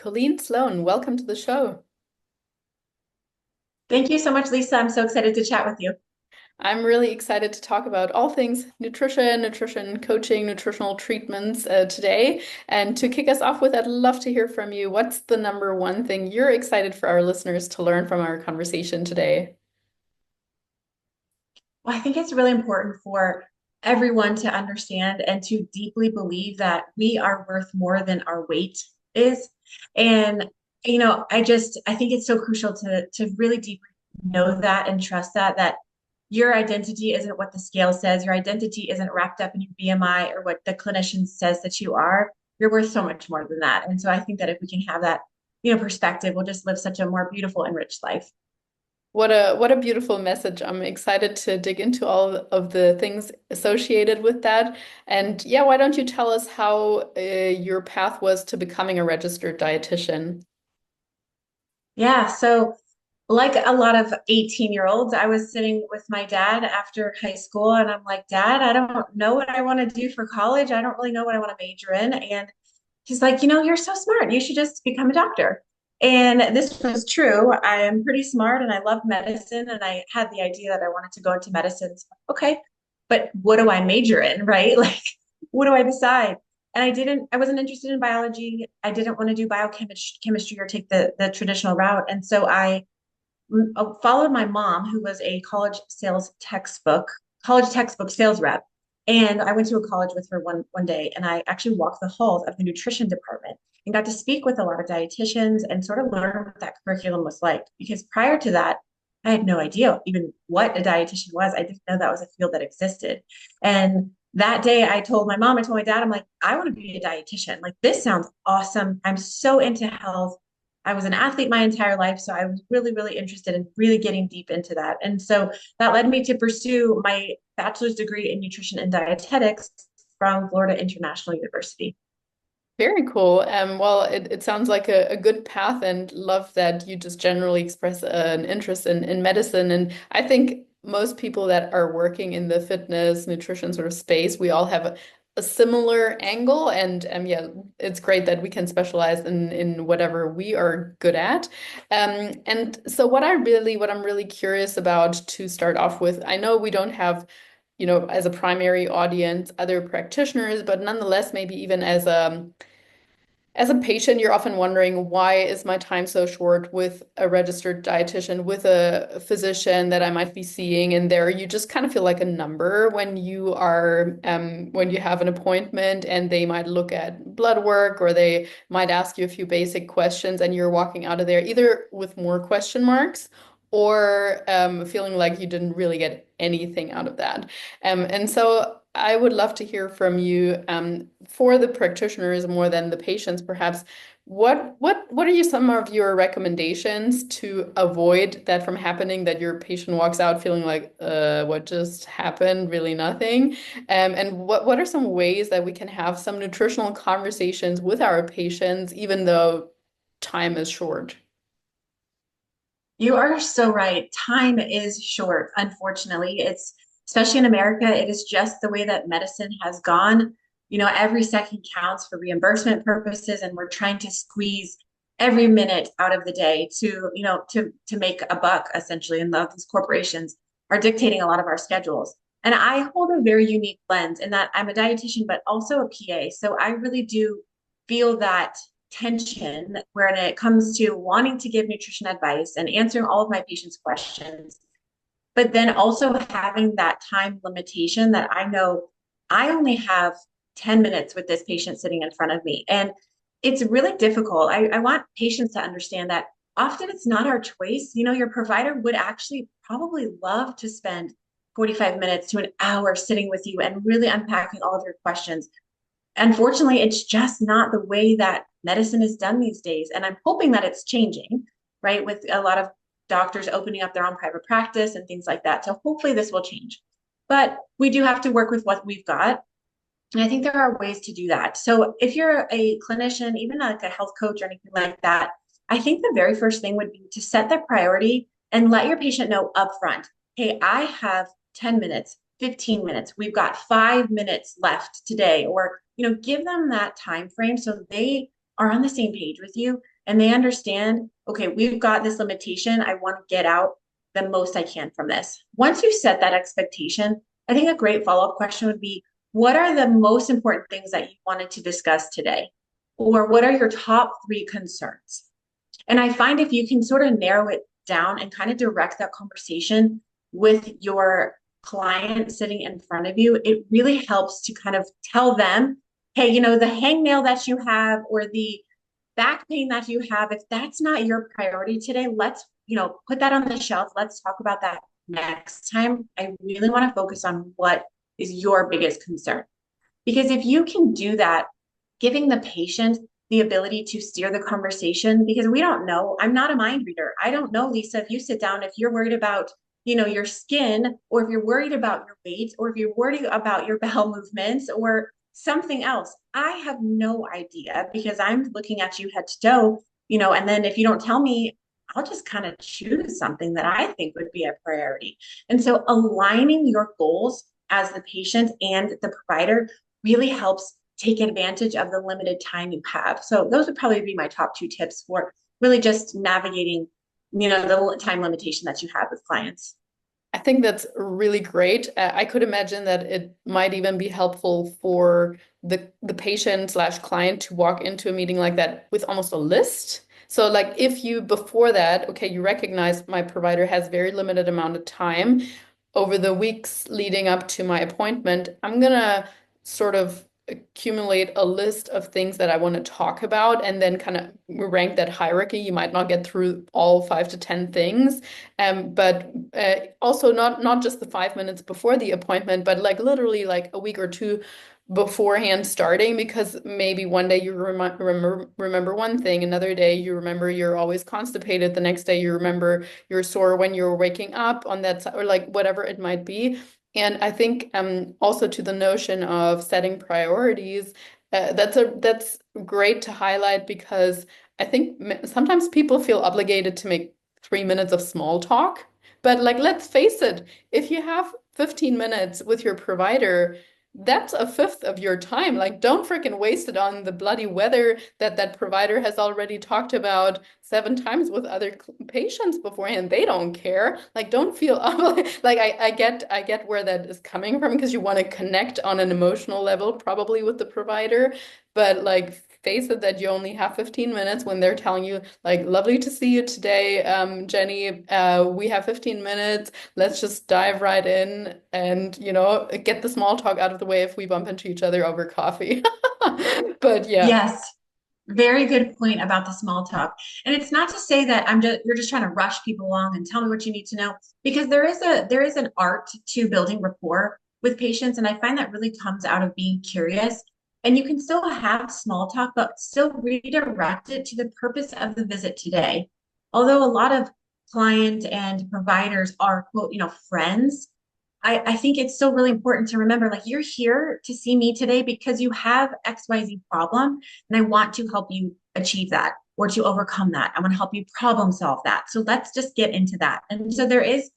Colleen Sloan. Welcome to the show. Thank you so much, Lisa. I'm so excited to chat with you. I'm really excited to talk about all things nutrition, nutrition coaching, nutritional treatments today. And to kick us off with, I'd love to hear from you. What's the number one thing you're excited for our listeners to learn from our conversation today? Well, I think it's really important for everyone to understand and to deeply believe that we are worth more than our weight is. And, I think it's so crucial to really deeply know that and trust that your identity isn't what the scale says. Your identity isn't wrapped up in your BMI or what the clinician says that you are. You're worth so much more than that. And so I think that if we can have that, perspective, we'll just live such a more beautiful, enriched life. What a beautiful message. I'm excited to dig into all of the things associated with that. And yeah, why don't you tell us how your path was to becoming a registered dietitian? Yeah, so like a lot of 18-year-olds, I was sitting with my dad after high school, and I'm like, Dad, I don't know what I want to do for college. I don't really know what I want to major in. And he's like, you're so smart. You should just become a doctor. And this was true. I am pretty smart and I love medicine. And I had the idea that I wanted to go into medicine. So, okay, but what do I major in, right? Like, what do I decide? And I wasn't interested in biology. I didn't want to do biochemistry or take the traditional route. And so I followed my mom, who was a college textbook sales rep. And I went to a college with her one day, and I actually walked the halls of the nutrition department and got to speak with a lot of dietitians and sort of learn what that curriculum was like. Because prior to that, I had no idea even what a dietitian was. I didn't know that was a field that existed. And that day I told my dad, I'm like, I want to be a dietitian. Like, this sounds awesome. I'm so into health. I was an athlete my entire life, so I was really, really interested in really getting deep into that. And so that led me to pursue my bachelor's degree in nutrition and dietetics from Florida International University. Very cool. Well, it sounds like a good path and love that you just generally express an interest in medicine. And I think most people that are working in the fitness, nutrition sort of space, we all have a similar angle. And yeah, it's great that we can specialize in whatever we are good at. And so what I'm really curious about to start off with, I know we don't have as a primary audience, other practitioners, but nonetheless, maybe even as a patient, you're often wondering, why is my time so short with a registered dietitian, with a physician that I might be seeing? And there you just kind of feel like a number when you have an appointment and they might look at blood work or they might ask you a few basic questions and you're walking out of there either with more question marks or feeling like you didn't really get anything out of that. And so I would love to hear from you for the practitioners more than the patients, perhaps. What are some of your recommendations to avoid that from happening, that your patient walks out feeling like, what just happened? Really nothing. And what are some ways that we can have some nutritional conversations with our patients, even though time is short? You are so right. Time is short, unfortunately. It's especially in America, it is just the way that medicine has gone. Every second counts for reimbursement purposes, and we're trying to squeeze every minute out of the day to make a buck, essentially. And these corporations are dictating a lot of our schedules. And I hold a very unique lens in that I'm a dietitian, but also a PA. So I really do feel that tension when it comes to wanting to give nutrition advice and answering all of my patients' questions, but then also having that time limitation that I know I only have 10 minutes with this patient sitting in front of me. And it's really difficult. I want patients to understand that often it's not our choice. Your provider would actually probably love to spend 45 minutes to an hour sitting with you and really unpacking all of your questions. Unfortunately, it's just not the way that medicine is done these days. And I'm hoping that it's changing, right? With a lot of doctors opening up their own private practice and things like that. So hopefully this will change. But we do have to work with what we've got. And I think there are ways to do that. So if you're a clinician, even like a health coach or anything like that, I think the very first thing would be to set the priority and let your patient know upfront, hey, I have 10 minutes, 15 minutes. We've got 5 minutes left today. Or, give them that time frame so they are on the same page with you. and they understand, okay, we've got this limitation. I want to get out the most I can from this. Once you set that expectation, I think a great follow-up question would be, what are the most important things that you wanted to discuss today? Or what are your top three concerns? And I find if you can sort of narrow it down and kind of direct that conversation with your client sitting in front of you, it really helps to kind of tell them, hey, the hangnail that you have or the back pain that you have, if that's not your priority today, let's, put that on the shelf. Let's talk about that next time. I really want to focus on what is your biggest concern. Because if you can do that, giving the patient the ability to steer the conversation, because we don't know, I'm not a mind reader. I don't know, Lisa, if you sit down, if you're worried about, your skin, or if you're worried about your weight, or if you're worried about your bowel movements or something else, I have no idea because I'm looking at you head to toe, and then if you don't tell me, I'll just kind of choose something that I think would be a priority. And so aligning your goals as the patient and the provider really helps take advantage of the limited time you have. So those would probably be my top two tips for really just navigating, the time limitation that you have with clients. I think that's really great. I could imagine that it might even be helpful for the patient slash client to walk into a meeting like that with almost a list. So like if you before that, okay, you recognize my provider has very limited amount of time over the weeks leading up to my appointment, I'm gonna sort of accumulate a list of things that I want to talk about and then kind of rank that hierarchy. You might not get through all 5 to 10 things, but also not just the 5 minutes before the appointment, but like literally like a week or two beforehand starting because maybe one day you remember one thing, another day you remember you're always constipated, the next day you remember you're sore when you're waking up on that or like whatever it might be. And I think also to the notion of setting priorities, that's great to highlight because I think sometimes people feel obligated to make 3 minutes of small talk. But like, let's face it, if you have 15 minutes with your provider, that's a fifth of your time. Like, don't freaking waste it on the bloody weather that that provider has already talked about 7 times with other patients beforehand. They don't care. Like, don't feel like I get where that is coming from because you want to connect on an emotional level, probably with the provider. But like, face it that you only have 15 minutes when they're telling you, like, lovely to see you today, Jenny. We have 15 minutes. Let's just dive right in and, get the small talk out of the way if we bump into each other over coffee. But yeah. Yes, very good point about the small talk. And it's not to say that you're just trying to rush people along and tell me what you need to know, because there is an art to building rapport with patients. And I find that really comes out of being curious. And you can still have small talk, but still redirect it to the purpose of the visit today. Although a lot of client and providers are, quote, friends, I think it's still really important to remember, like, you're here to see me today because you have XYZ problem, and I want to help you achieve that or to overcome that. I want to help you problem solve that. So let's just get into that. And so there is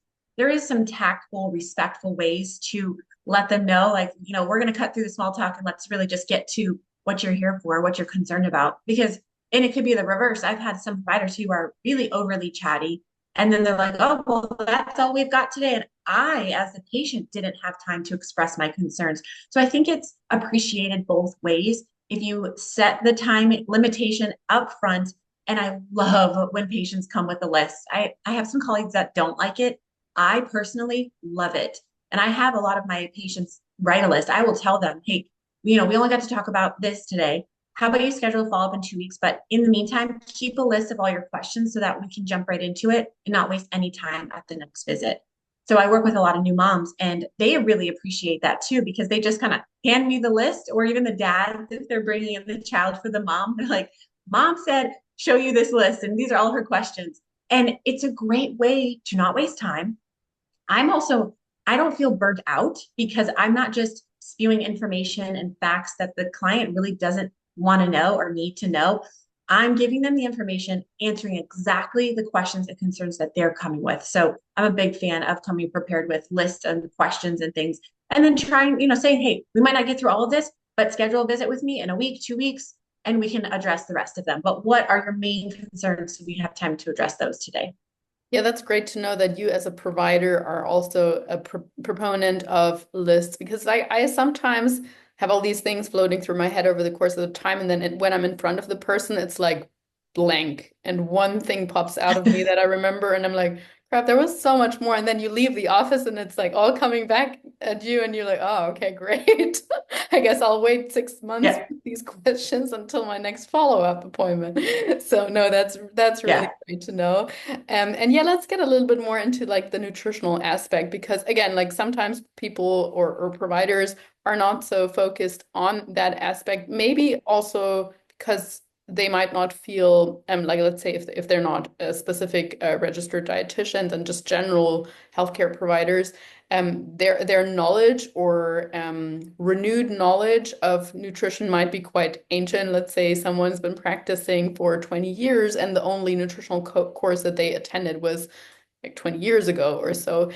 some tactful, respectful ways to let them know, like, we're going to cut through the small talk and let's really just get to what you're here for, what you're concerned about. And it could be the reverse. I've had some providers who are really overly chatty, and then they're like, oh, well, that's all we've got today. And I, as the patient, didn't have time to express my concerns. So I think it's appreciated both ways if you set the time limitation up front. And I love when patients come with a list. I have some colleagues that don't like it. I personally love it. And I have a lot of my patients write a list. I will tell them, hey, we only got to talk about this today. How about you schedule a follow-up in 2 weeks? But in the meantime, keep a list of all your questions so that we can jump right into it and not waste any time at the next visit. So I work with a lot of new moms, and they really appreciate that too, because they just kind of hand me the list, or even the dad, if they're bringing in the child for the mom, they're like, mom said, show you this list, and these are all her questions. And it's a great way to not waste time. I don't feel burnt out because I'm not just spewing information and facts that the client really doesn't want to know or need to know. I'm giving them the information, answering exactly the questions and concerns that they're coming with. So I'm a big fan of coming prepared with lists and questions and things, and then trying, saying, hey, we might not get through all of this, but schedule a visit with me in a week, 2 weeks. and we can address the rest of them. But what are your main concerns so we have time to address those today? Yeah, that's great to know that you as a provider are also a proponent of lists because I sometimes have all these things floating through my head over the course of the time. And then when I'm in front of the person, it's like blank. And one thing pops out of me that I remember. And I'm like, crap, there was so much more. And then you leave the office and it's like all coming back at you. And you're like, oh, okay, great. I guess I'll wait 6 months Yeah, with these questions until my next follow-up appointment. So no, that's really yeah. great to know. And yeah, let's get a little bit more into like the nutritional aspect because again, like sometimes people or providers are not so focused on that aspect. Maybe also because they might not feel like let's say if they're not a specific registered dietitian and just general healthcare providers, their knowledge or renewed knowledge of nutrition might be quite ancient. Let's say someone's been practicing for 20 years and the only nutritional co course that they attended was like 20 years ago or so,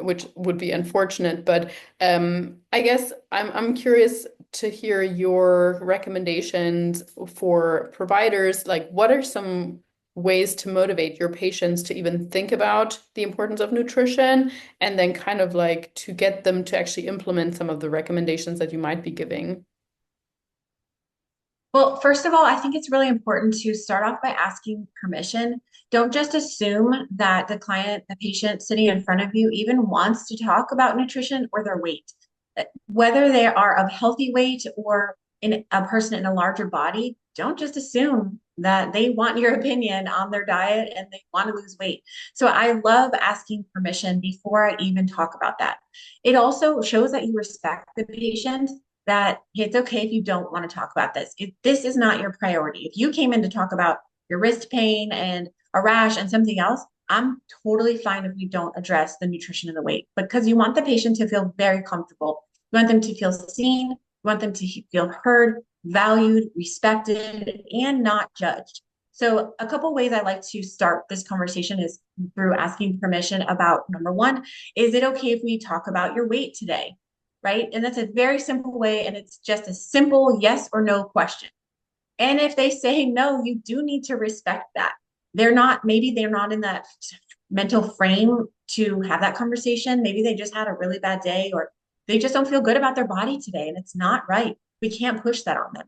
which would be unfortunate. But I guess I'm curious to hear your recommendations for providers. Like, what are some ways to motivate your patients to even think about the importance of nutrition and then kind of like to get them to actually implement some of the recommendations that you might be giving? Well, first of all, I think it's really important to start off by asking permission. Don't just assume that the patient sitting in front of you even wants to talk about nutrition or their weight. Whether they are of healthy weight or in a person in a larger body, don't just assume that they want your opinion on their diet and they want to lose weight. So I love asking permission before I even talk about that. It also shows that you respect the patient, that it's okay if you don't want to talk about this. If this is not your priority, if you came in to talk about your wrist pain and a rash and something else, I'm totally fine if we don't address the nutrition and the weight because you want the patient to feel very comfortable. You want them to feel seen, you want them to feel heard, valued, respected, and not judged. So, a couple ways I like to start this conversation is through asking permission about number one, is it okay if we talk about your weight today? Right? And that's a very simple way, and it's just a simple yes or no question. And if they say no, you do need to respect that. Maybe they're not in that mental frame to have that conversation. Maybe they just had a really bad day or they just don't feel good about their body today and it's not right. We can't push that on them.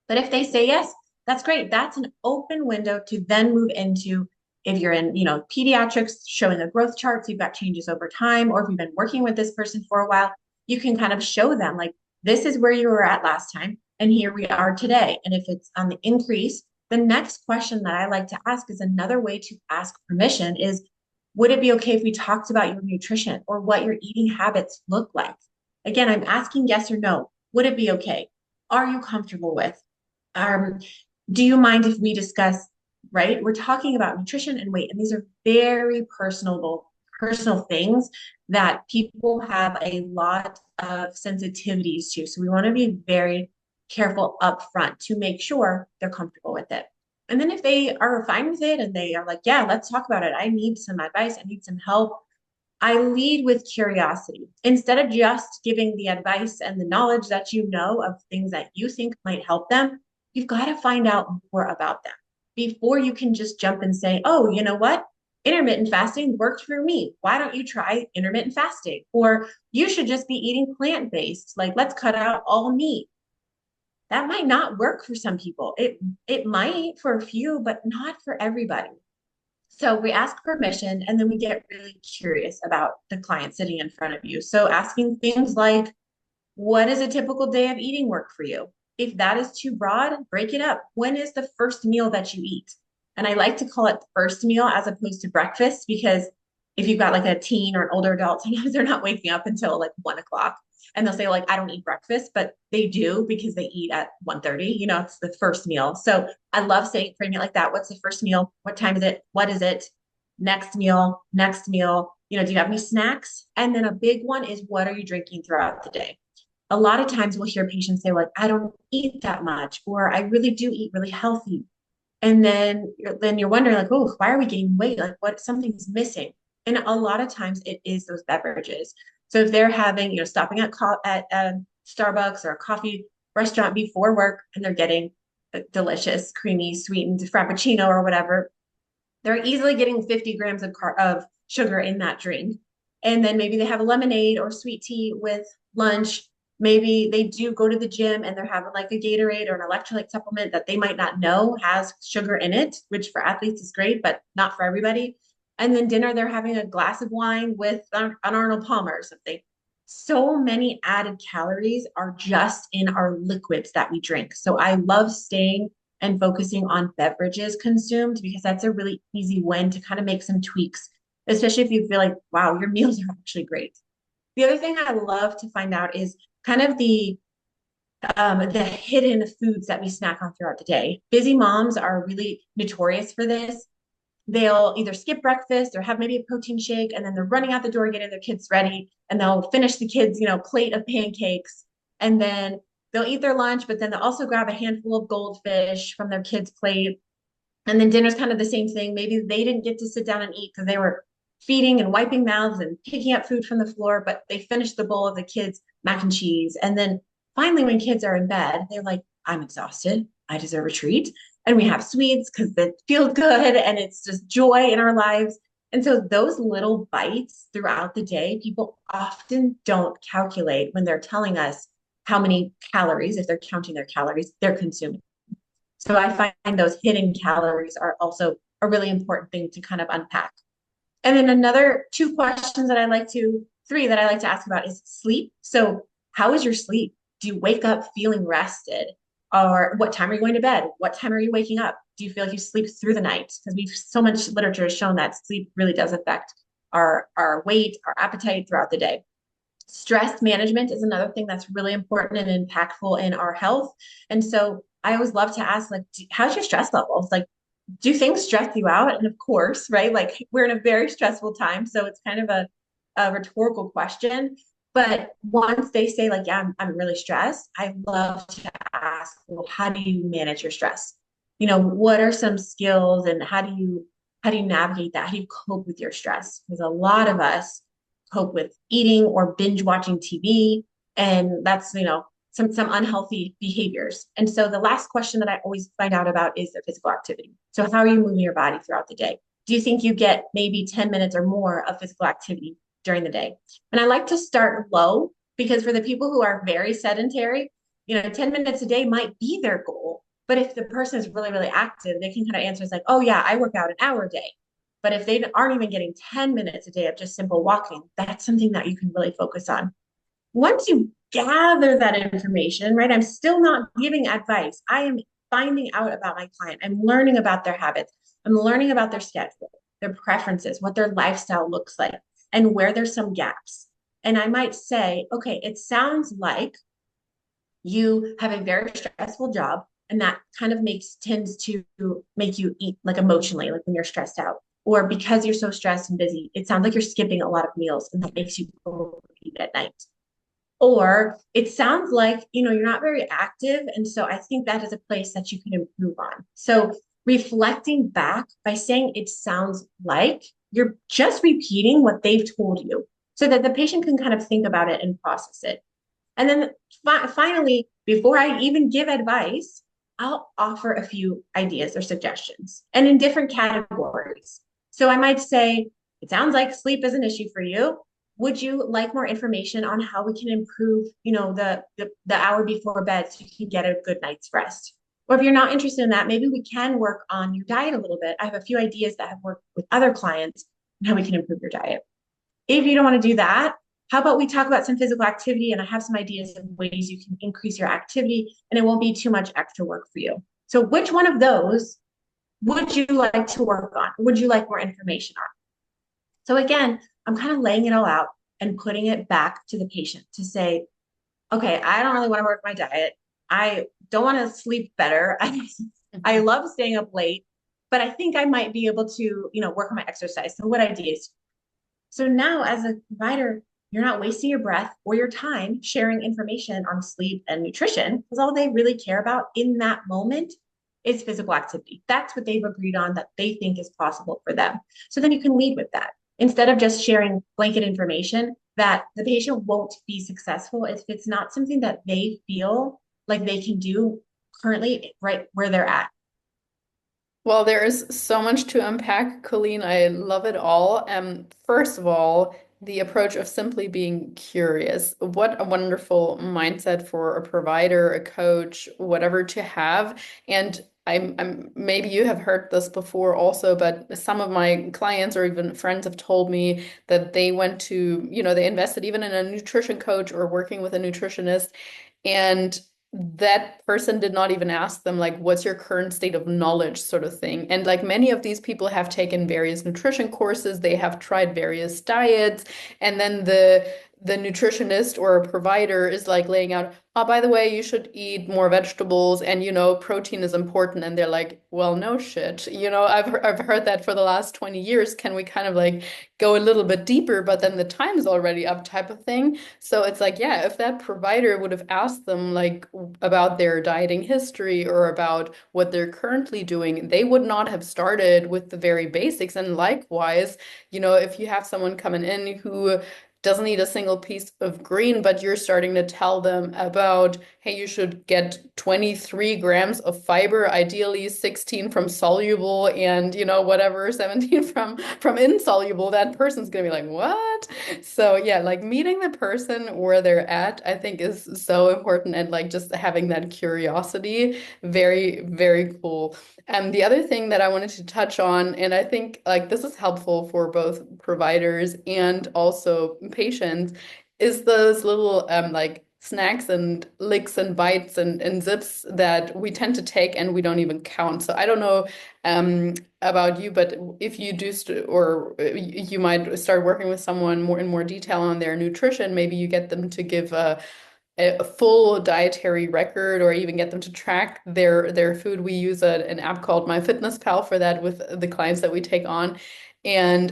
But if they say yes, that's great. That's an open window to then move into if you're in, pediatrics, showing a growth chart, so you've got changes over time, or if you've been working with this person for a while, you can kind of show them like, this is where you were at last time, and here we are today. And if it's on the increase, the next question that I like to ask is another way to ask permission is, would it be okay if we talked about your nutrition or what your eating habits look like? Again, I'm asking yes or no. Would it be okay? Are you comfortable with? Um, do you mind if we discuss, right? We're talking about nutrition and weight, and these are very personal things that people have a lot of sensitivities to. So we want to be very careful upfront to make sure they're comfortable with it. And then if they are fine with it and they are like, yeah, let's talk about it. I need some advice. I need some help. I lead with curiosity. Instead of just giving the advice and the knowledge that you know of things that you think might help them, you've got to find out more about them before you can just jump and say, oh, you know what? Intermittent fasting worked for me. Why don't you try intermittent fasting? Or you should just be eating plant-based. Like, let's cut out all meat. That might not work for some people. It might for a few, but not for everybody. So we ask permission and then we get really curious about the client sitting in front of you. So asking things like, what is a typical day of eating work for you? If that is too broad, break it up. When is the first meal that you eat? And I like to call it the first meal as opposed to breakfast because if you've got like a teen or an older adult, sometimes they're not waking up until like 1 o'clock. And they'll say, like, I don't eat breakfast, but they do because they eat at 1:30. It's the first meal. So I love saying framing it like that. What's the first meal? What time is it? What is it? Next meal, next meal. Do you have any snacks? And then a big one is what are you drinking throughout the day? A lot of times we'll hear patients say, like, I don't eat that much, or I really do eat really healthy. And then you're wondering, like, oh, why are we gaining weight? Like, what something's missing? And a lot of times it is those beverages. So if they're having, stopping at Starbucks or a coffee restaurant before work and they're getting delicious, creamy, sweetened frappuccino or whatever, they're easily getting 50 grams of sugar in that drink. And then maybe they have a lemonade or sweet tea with lunch. Maybe they do go to the gym and they're having like a Gatorade or an electrolyte supplement that they might not know has sugar in it, which for athletes is great, but not for everybody. And then dinner, they're having a glass of wine with an Arnold Palmer or something. So many added calories are just in our liquids that we drink. So I love staying and focusing on beverages consumed because that's a really easy win to kind of make some tweaks, especially if you feel like, wow, your meals are actually great. The other thing I love to find out is kind of the hidden foods that we snack on throughout the day. Busy moms are really notorious for this. They'll either skip breakfast or have maybe a protein shake, and then they're running out the door getting their kids ready, and they'll finish the kids, plate of pancakes, and then they'll eat their lunch, but then they'll also grab a handful of goldfish from their kids' plate. And then dinner's kind of the same thing. Maybe they didn't get to sit down and eat because they were feeding and wiping mouths and picking up food from the floor, but they finished the bowl of the kids' mac and cheese. And then finally, when kids are in bed, they're like, I'm exhausted. I deserve a treat. And we have sweets because it feels good and it's just joy in our lives. And so those little bites throughout the day, people often don't calculate when they're telling us how many calories, if they're counting their calories, they're consuming. So I find those hidden calories are also a really important thing to kind of unpack. And then another three that I like to ask about is sleep. So how is your sleep? Do you wake up feeling rested? Or what time are you going to bed? What time are you waking up? Do you feel like you sleep through the night? Because we've so much literature has shown that sleep really does affect our weight, our appetite throughout the day. Stress management is another thing that's really important and impactful in our health. And so I always love to ask, like, how's your stress levels? Like, do things stress you out? And of course, right? Like we're in a very stressful time. So it's kind of a rhetorical question. But once they say, like, yeah, I'm really stressed, I love to ask, well, how do you manage your stress? What are some skills and how do you navigate that? How do you cope with your stress? Because a lot of us cope with eating or binge watching TV. And that's, some unhealthy behaviors. And so the last question that I always find out about is their physical activity. So how are you moving your body throughout the day? Do you think you get maybe 10 minutes or more of physical activity during the day? And I like to start low because for the people who are very sedentary, 10 minutes a day might be their goal. But if the person is really, really active, they can kind of answer it's like, oh yeah, I work out an hour a day. But if they aren't even getting 10 minutes a day of just simple walking, that's something that you can really focus on. Once you gather that information, right, I'm still not giving advice. I am finding out about my client. I'm learning about their habits. I'm learning about their schedule, their preferences, what their lifestyle looks like, and where there's some gaps. And I might say, okay, it sounds like you have a very stressful job, and that kind of tends to make you eat like emotionally, like when you're stressed out. Or because you're so stressed and busy, it sounds like you're skipping a lot of meals and that makes you overeat at night. Or it sounds like, you're not very active. And so I think that is a place that you can improve on. So reflecting back by saying it sounds like you're just repeating what they've told you so that the patient can kind of think about it and process it. And then finally, before I even give advice, I'll offer a few ideas or suggestions and in different categories. So I might say, it sounds like sleep is an issue for you. Would you like more information on how we can improve, the hour before bed so you can get a good night's rest? Or if you're not interested in that, maybe we can work on your diet a little bit. I have a few ideas that have worked with other clients and how we can improve your diet. If you don't want to do that, how about we talk about some physical activity and I have some ideas of ways you can increase your activity and it won't be too much extra work for you. So which one of those would you like to work on? Would you like more information on? So again, I'm kind of laying it all out and putting it back to the patient to say, okay, I don't really want to work my diet. I don't want to sleep better. I love staying up late, but I think I might be able to, work on my exercise. So what ideas? So now as a provider, you're not wasting your breath or your time sharing information on sleep and nutrition because all they really care about in that moment is physical activity. That's what they've agreed on that they think is possible for them. So then you can lead with that instead of just sharing blanket information that the patient won't be successful if it's not something that they feel like they can do currently right where they're at? Well, there is so much to unpack, Colleen. I love it all. First of all, the approach of simply being curious. What a wonderful mindset for a provider, a coach, whatever to have. And I'm maybe you have heard this before also, but some of my clients or even friends have told me that they went to, they invested even in a nutrition coach or working with a nutritionist, and that person did not even ask them, like, what's your current state of knowledge, sort of thing. And like many of these people have taken various nutrition courses, they have tried various diets, and then the nutritionist or provider is like laying out, oh, by the way, you should eat more vegetables and protein is important. And they're like, well, no shit. I've heard that for the last 20 years. Can we kind of like go a little bit deeper, but then the time is already up type of thing. So it's like, yeah, if that provider would have asked them like about their dieting history or about what they're currently doing, they would not have started with the very basics. And likewise, if you have someone coming in who doesn't eat a single piece of green, but you're starting to tell them about, hey, you should get 23 grams of fiber, ideally 16 from soluble and, whatever, 17 from insoluble, that person's gonna be like, what? So yeah, like meeting the person where they're at, I think is so important, and like just having that curiosity, very, very cool. And the other thing that I wanted to touch on, and I think like this is helpful for both providers and also patients, is those little like snacks and licks and bites and zips that we tend to take and we don't even count. So I don't know about you, but if you do or you might start working with someone more in more detail on their nutrition, maybe you get them to give a full dietary record or even get them to track their food. We use an app called MyFitnessPal for that with the clients that we take on. And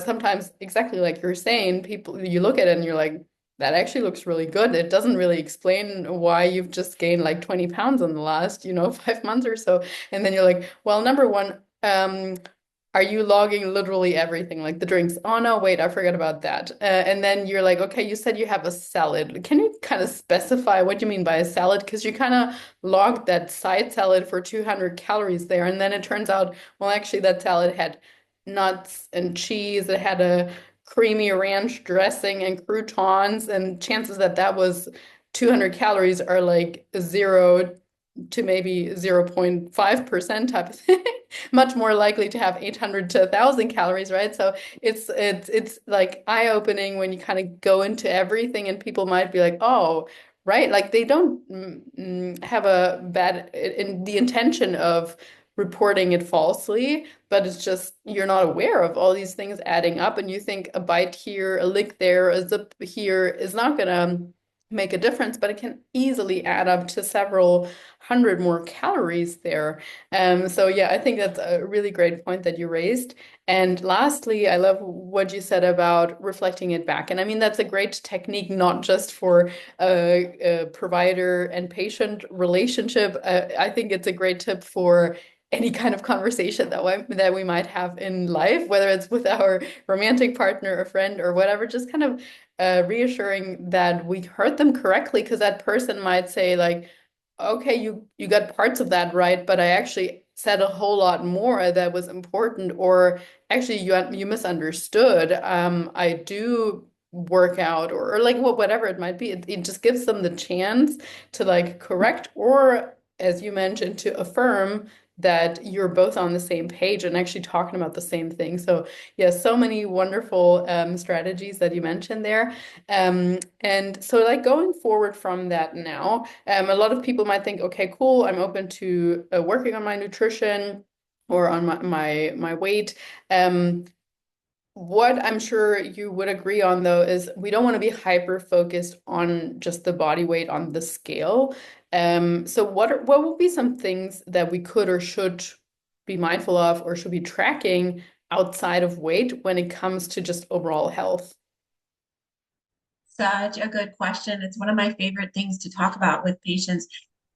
sometimes exactly like you're saying, people you look at it and you're like, that actually looks really good. It doesn't really explain why you've just gained like 20 pounds in the last, 5 months or so. And then you're like, well, number one, are you logging literally everything, like the drinks? Oh no, wait, I forgot about that. And then you're like, okay, you said you have a salad. Can you kind of specify what you mean by a salad? Because you kind of logged that side salad for 200 calories there. And then it turns out, well, actually, that salad had nuts and cheese. It had a creamy ranch dressing and croutons. And chances that that was 200 calories are like zero to maybe 0.5% type of thing. Much more likely to have 800 to 1,000 calories, right? So it's like eye-opening when you kind of go into everything, and people might be like, oh, right, like they don't have a bad in the intention of reporting it falsely, but it's just you're not aware of all these things adding up, and you think a bite here, a lick there, a zip here is not gonna make a difference, but it can easily add up to several hundred more calories there. So yeah, I think that's a really great point that you raised. And lastly, I love what you said about reflecting it back. And I mean, that's a great technique, not just for a provider and patient relationship. I think it's a great tip for any kind of conversation that we might have in life, whether it's with our romantic partner, a friend, or whatever, just kind of reassuring that we heard them correctly, because that person might say like, okay, you got parts of that right, but I actually said a whole lot more that was important, or actually you misunderstood. I do work out, or like whatever it might be. It just gives them the chance to like correct, or as you mentioned, to affirm that you're both on the same page and actually talking about the same thing. So yeah, so many wonderful strategies that you mentioned there. And so like going forward from that now, a lot of people might think, okay, cool, I'm open to working on my nutrition or on my weight. What I'm sure you would agree on, though, is we don't want to be hyper focused on just the body weight on the scale. So what would be some things that we could or should be mindful of or should be tracking outside of weight when it comes to just overall health? Such a good question. It's one of my favorite things to talk about with patients,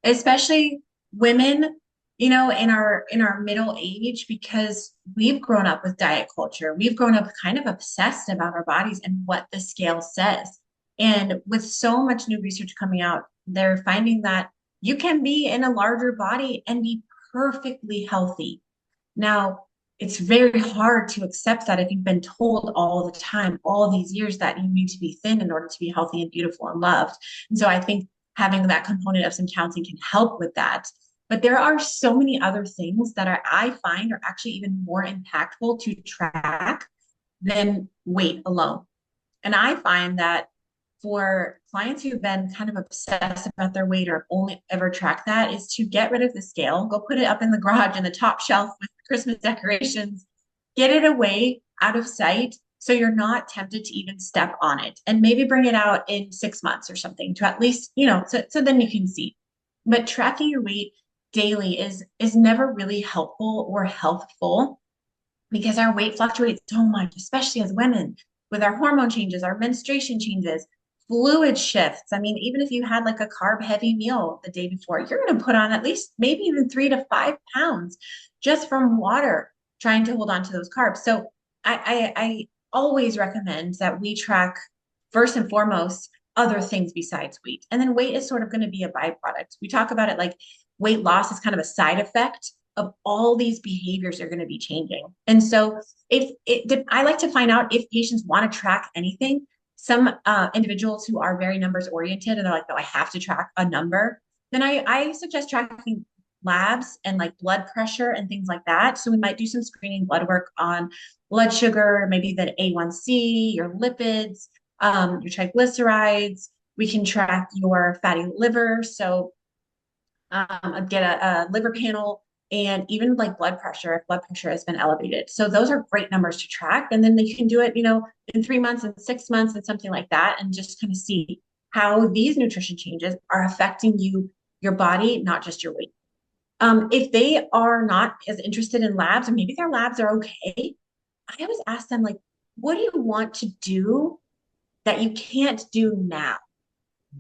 especially women, in our middle age, because we've grown up with diet culture. We've grown up kind of obsessed about our bodies and what the scale says. And with so much new research coming out, they're finding that You can be in a larger body and be perfectly healthy. Now, it's very hard to accept that if you've been told all the time, all these years, that you need to be thin in order to be healthy and beautiful and loved. And so I think having that component of some counseling can help with that. But there are so many other things that I find are actually even more impactful to track than weight alone. And I find that for clients who've been kind of obsessed about their weight or only ever track that is to get rid of the scale, go put it up in the garage in the top shelf with Christmas decorations, get it away out of sight so you're not tempted to even step on it, and maybe bring it out in 6 months or something to at least, so then you can see. But tracking your weight daily is never really helpful or healthful because our weight fluctuates so much, especially as women, with our hormone changes, our menstruation changes, fluid shifts. I mean, even if you had like a carb heavy meal the day before, you're going to put on at least maybe even 3 to 5 pounds just from water trying to hold on to those carbs. So I always recommend that we track first and foremost other things besides weight. And then weight is sort of going to be a byproduct. We talk about it like weight loss is kind of a side effect of all these behaviors are going to be changing. And so I like to find out if patients want to track anything. Some individuals who are very numbers oriented and they're like, no, I have to track a number. Then I suggest tracking labs and like blood pressure and things like that. So we might do some screening blood work on blood sugar, maybe the A1C, your lipids, your triglycerides. We can track your fatty liver. So get a liver panel and even like blood pressure if blood pressure has been elevated. So those are great numbers to track. And then they can do it, in 3 months and 6 months and something like that, and just kind of see how these nutrition changes are affecting your body, not just your weight. If they are not as interested in labs, or maybe their labs are okay, I always ask them, like, what do you want to do that you can't do now?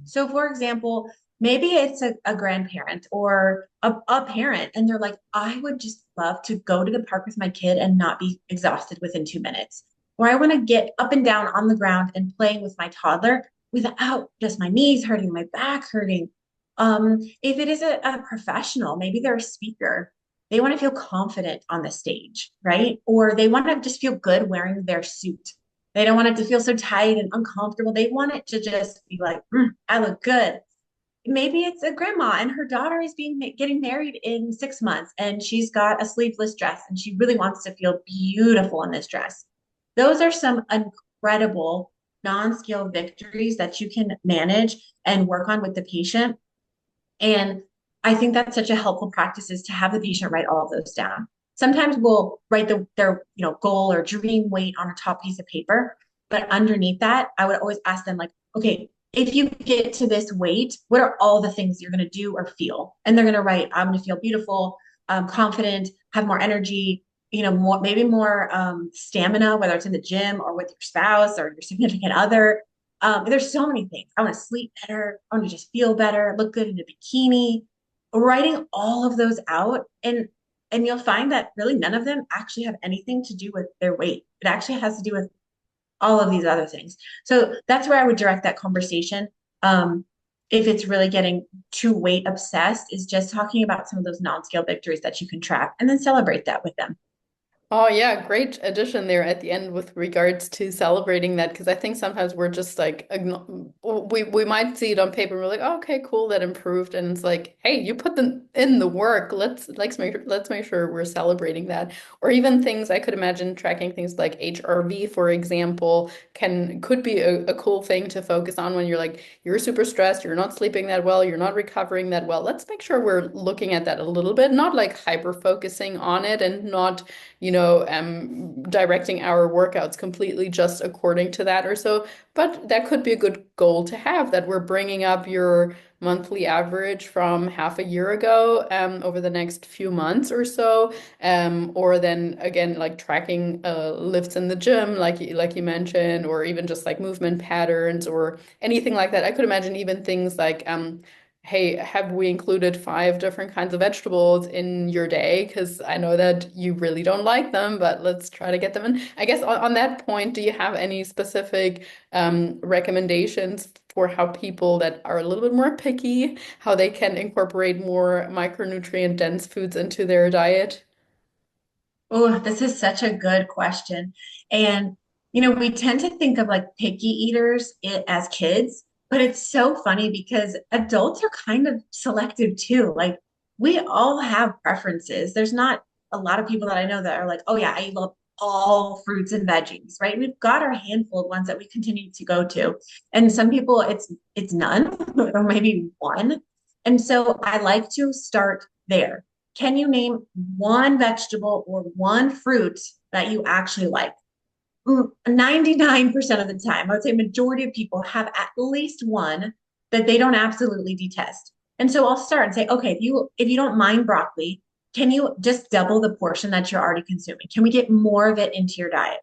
So, for example, maybe it's a grandparent or a parent, and they're like, I would just love to go to the park with my kid and not be exhausted within 2 minutes. Or I want to get up and down on the ground and playing with my toddler without just my knees hurting, my back hurting. If it is a professional, maybe they're a speaker, they want to feel confident on the stage, right? Or they want to just feel good wearing their suit. They don't want it to feel so tight and uncomfortable. They want it to just be like, I look good. Maybe it's a grandma and her daughter is getting married in 6 months and she's got a sleeveless dress and she really wants to feel beautiful in this dress. Those are some incredible non-scale victories that you can manage and work on with the patient. And I think that's such a helpful practice, is to have the patient write all of those down. Sometimes we'll write their goal or dream weight on a top piece of paper, but underneath that, I would always ask them, like, okay, if you get to this weight, what are all the things you're going to do or feel? And they're going to write, I'm going to feel beautiful, confident, have more energy, maybe more stamina, whether it's in the gym or with your spouse or your significant other. There's so many things. I want to sleep better. I want to just feel better, look good in a bikini. Writing all of those out, and you'll find that really none of them actually have anything to do with their weight. It actually has to do with all of these other things. So that's where I would direct that conversation. If it's really getting too weight obsessed, is just talking about some of those non-scale victories that you can track and then celebrate that with them. Oh yeah, great addition there at the end with regards to celebrating that, because I think sometimes we're just like we might see it on paper and we're like, oh, okay, cool, that improved, and it's like, hey, you put in the work. Let's make sure we're celebrating that. Or even things I could imagine tracking things like HRV, for example, could be a cool thing to focus on when you're super stressed, you're not sleeping that well, you're not recovering that well. Let's make sure we're looking at that a little bit, not like hyper focusing on it and not directing our workouts completely just according to that or so. But that could be a good goal to have, that we're bringing up your monthly average from half a year ago over the next few months or so. Or then again, like tracking lifts in the gym, like you mentioned, or even just like movement patterns or anything like that. I could imagine even things like hey, have we included five different kinds of vegetables in your day? Because I know that you really don't like them, but let's try to get them in. I guess on that point, do you have any specific recommendations for how people that are a little bit more picky, how they can incorporate more micronutrient dense foods into their diet? Oh, this is such a good question. And, we tend to think of like picky eaters as kids, but it's so funny because adults are kind of selective too. Like we all have preferences. There's not a lot of people that I know that are like, oh yeah, I love all fruits and veggies, right? We've got our handful of ones that we continue to go to. And some people it's none or maybe one. And so I like to start there. Can you name one vegetable or one fruit that you actually like? 99% of the time, I would say majority of people have at least one that they don't absolutely detest. And so I'll start and say, okay, if you don't mind broccoli, can you just double the portion that you're already consuming? Can we get more of it into your diet?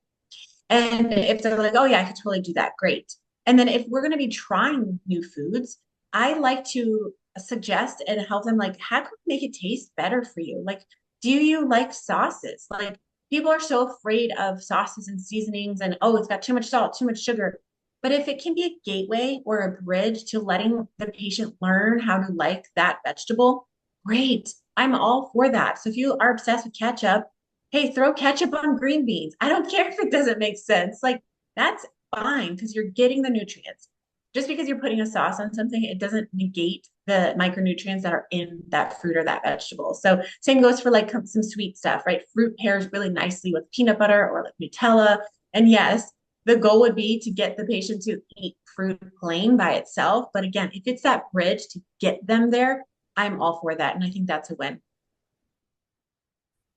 And if they're like, oh yeah, I could totally do that, great. And then if we're going to be trying new foods, I like to suggest and help them like, how can we make it taste better for you? Like, do you like sauces? Like, people are so afraid of sauces and seasonings and oh, it's got too much salt, too much sugar. But if it can be a gateway or a bridge to letting the patient learn how to like that vegetable, great. I'm all for that. So if you are obsessed with ketchup, hey, throw ketchup on green beans. I don't care if it doesn't make sense. Like, that's fine because you're getting the nutrients. Just because you're putting a sauce on something, it doesn't negate the micronutrients that are in that fruit or that vegetable. So, same goes for like some sweet stuff, right? Fruit pairs really nicely with peanut butter or like Nutella. And yes, the goal would be to get the patient to eat fruit plain by itself. But again, if it's that bridge to get them there, I'm all for that. And I think that's a win.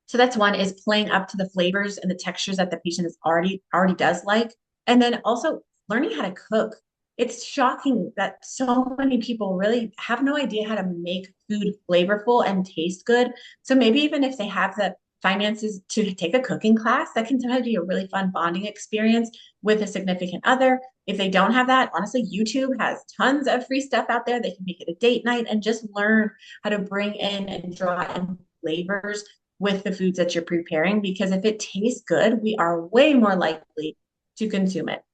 So that's one is playing up to the flavors and the textures that the patient is already does like. And then also learning how to cook. It's shocking that so many people really have no idea how to make food flavorful and taste good. So maybe even if they have the finances to take a cooking class, that can sometimes be a really fun bonding experience with a significant other. If they don't have that, honestly, YouTube has tons of free stuff out there. They can make it a date night and just learn how to bring in and draw in flavors with the foods that you're preparing because if it tastes good, we are way more likely to consume it.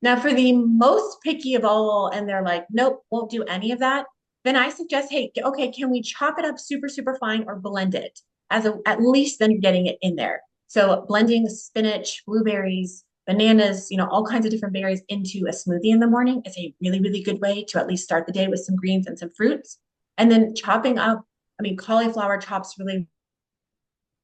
Now, for the most picky of all, and they're like, nope, won't do any of that, then I suggest, hey, okay, can we chop it up super, super fine or blend it as at least then getting it in there. So blending spinach, blueberries, bananas, all kinds of different berries into a smoothie in the morning is a really, really good way to at least start the day with some greens and some fruits. And then chopping up, I mean, cauliflower chops really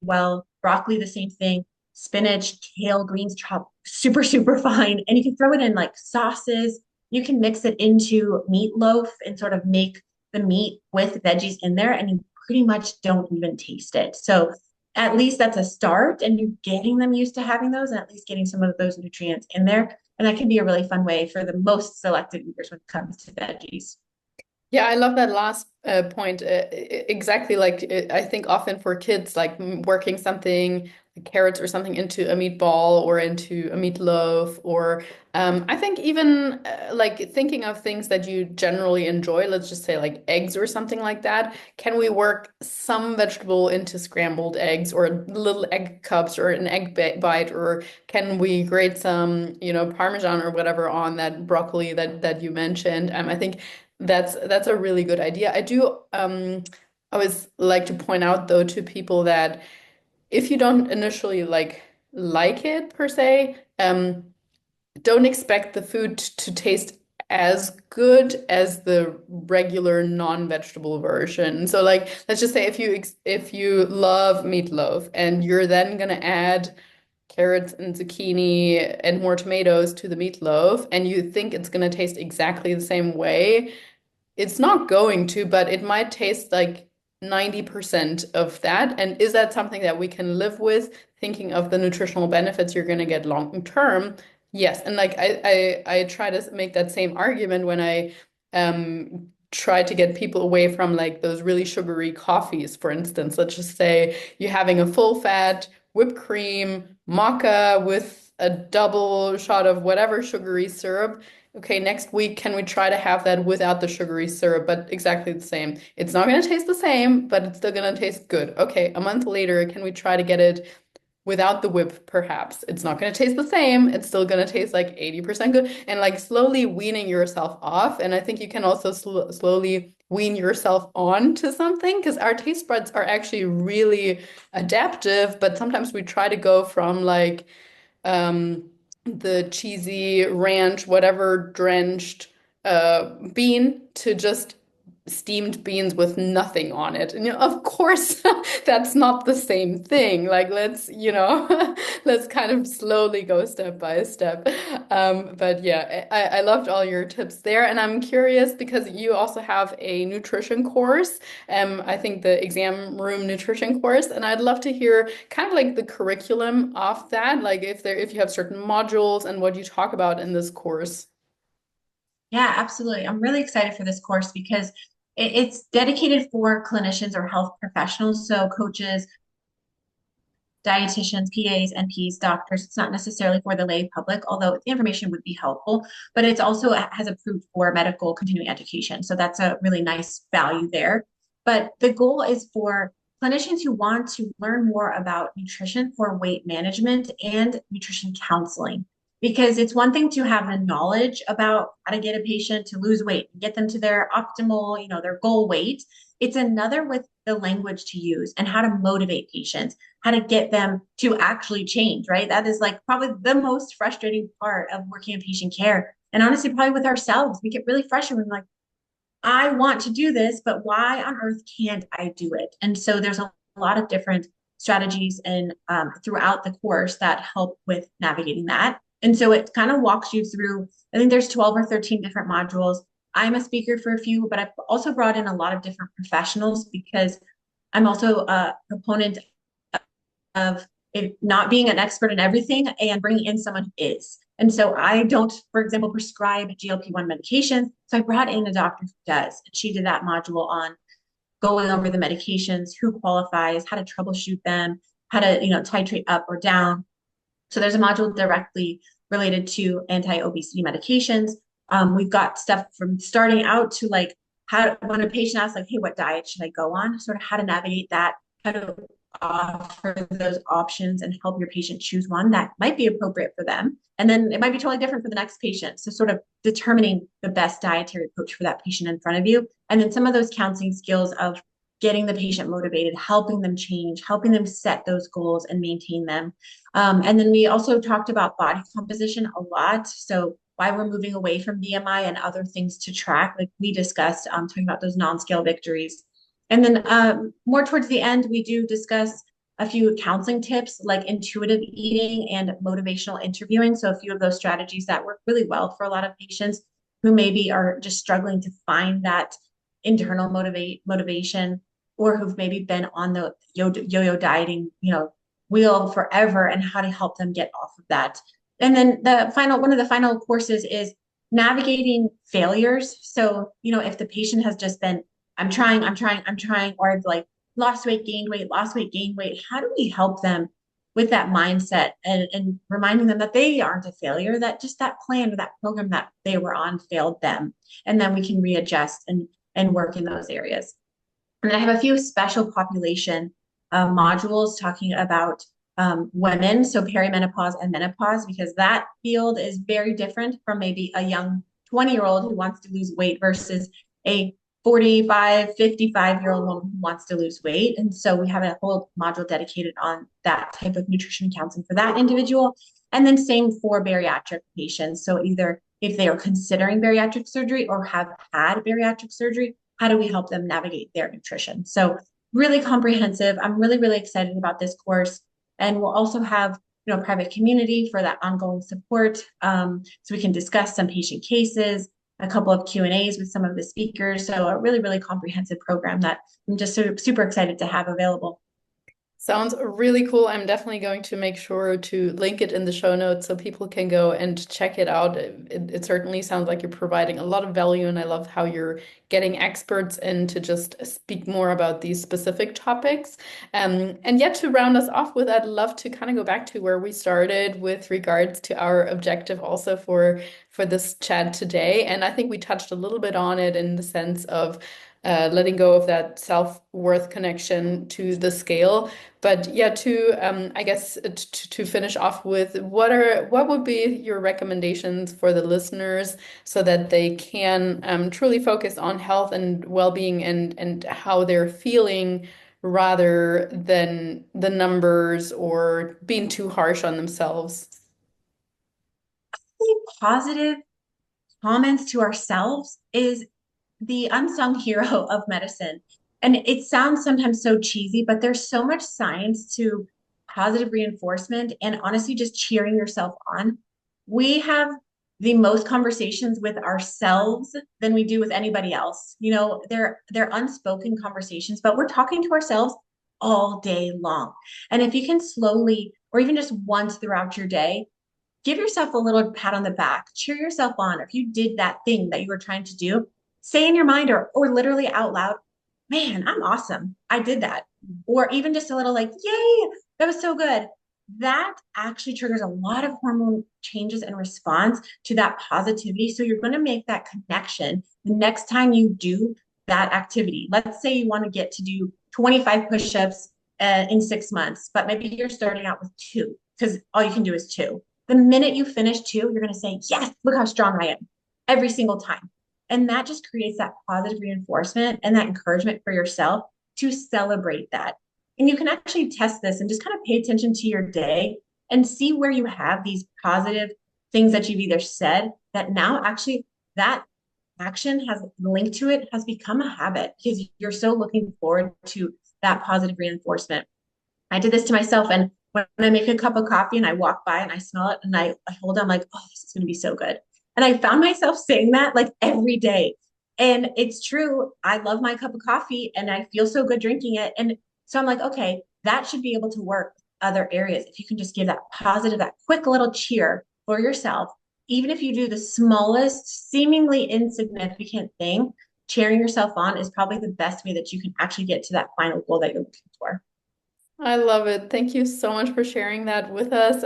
well. Broccoli, the same thing. Spinach, kale, greens chopped super, super fine. And you can throw it in like sauces. You can mix it into meatloaf and sort of make the meat with veggies in there, and you pretty much don't even taste it. So at least that's a start, and you're getting them used to having those and at least getting some of those nutrients in there. And that can be a really fun way for the most selective eaters when it comes to veggies. Yeah, I love that last point. Exactly like I think often for kids, like working something, like carrots or something into a meatball or into a meatloaf, or I think even like thinking of things that you generally enjoy, let's just say like eggs or something like that. Can we work some vegetable into scrambled eggs or little egg cups or an egg bite, or can we grate some, Parmesan or whatever on that broccoli that you mentioned? I think that's a really good idea. I do always like to point out though to people that if you don't initially like it per se, don't expect the food to taste as good as the regular non-vegetable version. So like let's just say if you love meatloaf and you're then gonna add carrots and zucchini and more tomatoes to the meatloaf and you think it's gonna taste exactly the same way, it's not going to, but it might taste like 90% of that. And is that something that we can live with, thinking of the nutritional benefits you're going to get long term? Yes. And like I try to make that same argument when I try to get people away from like those really sugary coffees, for instance. Let's just say you're having a full fat whipped cream, maca with a double shot of whatever sugary syrup. okay, next week, can we try to have that without the sugary syrup, but exactly the same? It's not going to taste the same, but it's still going to taste good. Okay, a month later, can we try to get it without the whip, perhaps? It's not going to taste the same. It's still going to taste like 80% good. And like slowly weaning yourself off. And I think you can also slowly wean yourself on to something because our taste buds are actually really adaptive, but sometimes we try to go from like the cheesy ranch, whatever drenched bean to just steamed beans with nothing on it. And of course, that's not the same thing. Like, let's kind of slowly go step by step. But yeah, I loved all your tips there. And I'm curious because you also have a nutrition course. I think the exam room nutrition course. And I'd love to hear kind of like the curriculum of that, like if you have certain modules and what you talk about in this course. Yeah, absolutely. I'm really excited for this course because it's dedicated for clinicians or health professionals, so coaches, dietitians, PAs, NPs, doctors. It's not necessarily for the lay public, although the information would be helpful, but it's also has approved for medical continuing education. So that's a really nice value there. But the goal is for clinicians who want to learn more about nutrition for weight management and nutrition counseling. Because it's one thing to have the knowledge about how to get a patient to lose weight, get them to their optimal, their goal weight. It's another with the language to use and how to motivate patients, how to get them to actually change, right? That is like probably the most frustrating part of working in patient care. And honestly, probably with ourselves, we get really frustrated. We're like, I want to do this, but why on earth can't I do it? And so there's a lot of different strategies and throughout the course that help with navigating that. And so it kind of walks you through, I think there's 12 or 13 different modules. I'm a speaker for a few, but I've also brought in a lot of different professionals because I'm also a proponent of it not being an expert in everything and bringing in someone who is. And so I don't, for example, prescribe GLP-1 medications. So I brought in a doctor who does. And she did that module on going over the medications, who qualifies, how to troubleshoot them, how to, titrate up or down. So there's a module directly related to anti-obesity medications. We've got stuff from starting out to like how when a patient asks like, hey, what diet should I go on? Sort of how to navigate that, how to offer those options and help your patient choose one that might be appropriate for them. And then it might be totally different for the next patient. So sort of determining the best dietary approach for that patient in front of you. And then some of those counseling skills of getting the patient motivated, helping them change, helping them set those goals and maintain them. And then we also talked about body composition a lot. So why we're moving away from BMI and other things to track, like we discussed, talking about those non-scale victories. And then more towards the end, we do discuss a few counseling tips like intuitive eating and motivational interviewing. So a few of those strategies that work really well for a lot of patients who maybe are just struggling to find that internal motivation or who've maybe been on the yo-yo dieting, wheel forever and how to help them get off of that. And then one of the final courses is navigating failures. So, if the patient has just been, I'm trying, or I've like lost weight, gained weight, lost weight, gained weight, how do we help them with that mindset and reminding them that they aren't a failure, that just that plan or that program that they were on failed them. And then we can readjust and work in those areas. And then I have a few special population modules talking about women, so perimenopause and menopause, because that field is very different from maybe a young 20-year-old who wants to lose weight versus a 45, 55-year-old woman who wants to lose weight. And so we have a whole module dedicated on that type of nutrition counseling for that individual. And then same for bariatric patients. So either if they are considering bariatric surgery or have had bariatric surgery, how do we help them navigate their nutrition? So really comprehensive. I'm really, really excited about this course. And we'll also have, private community for that ongoing support. So we can discuss some patient cases, a couple of Q&As with some of the speakers. So a really, really comprehensive program that I'm just super excited to have available. Sounds really cool. I'm definitely going to make sure to link it in the show notes so people can go and check it out. It certainly sounds like you're providing a lot of value, and I love how you're getting experts in to just speak more about these specific topics. And yet, to round us off with, I'd love to kind of go back to where we started with regards to our objective also for this chat today. And I think we touched a little bit on it in the sense of letting go of that self-worth connection to the scale. But yeah, to I guess to finish off with, what would be your recommendations for the listeners so that they can truly focus on health and well-being and how they're feeling rather than the numbers or being too harsh on themselves? Positive comments to ourselves is the unsung hero of medicine. And it sounds sometimes so cheesy, but there's so much science to positive reinforcement and honestly just cheering yourself on. We have the most conversations with ourselves than we do with anybody else. You know, they're unspoken conversations, but we're talking to ourselves all day long. And if you can slowly or even just once throughout your day give yourself a little pat on the back, cheer yourself on. If you did that thing that you were trying to do, say in your mind or literally out loud, man, I'm awesome. I did that. Or even just a little like, yay, that was so good. That actually triggers a lot of hormone changes and response to that positivity. So you're going to make that connection the next time you do that activity. Let's say you want to get to do 25 push-ups in 6 months, but maybe you're starting out with two because all you can do is two. The minute you finish two, you're going to say, yes, look how strong I am every single time. And that just creates that positive reinforcement and that encouragement for yourself to celebrate that. And you can actually test this and just kind of pay attention to your day and see where you have these positive things that you've either said that now actually that action has linked to it has become a habit because you're so looking forward to that positive reinforcement. I did this to myself. And when I make a cup of coffee and I walk by and I smell it and I hold on, like, oh, this is going to be so good. And I found myself saying that like every day. And it's true. I love my cup of coffee and I feel so good drinking it. And so I'm like, okay, that should be able to work other areas. If you can just give that positive, that quick little cheer for yourself, even if you do the smallest, seemingly insignificant thing, cheering yourself on is probably the best way that you can actually get to that final goal that you're looking for. I love it. Thank you so much for sharing that with us.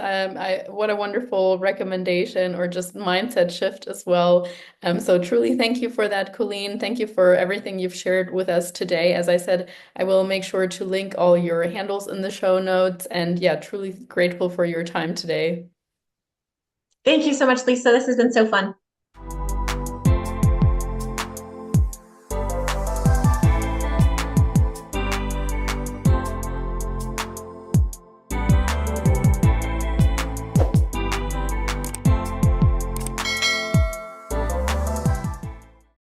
What a wonderful recommendation or just mindset shift as well. So truly thank you for that, Colleen. Thank you for everything you've shared with us today. As I said, I will make sure to link all your handles in the show notes. And yeah, truly grateful for your time today. Thank you so much, Lisa. This has been so fun.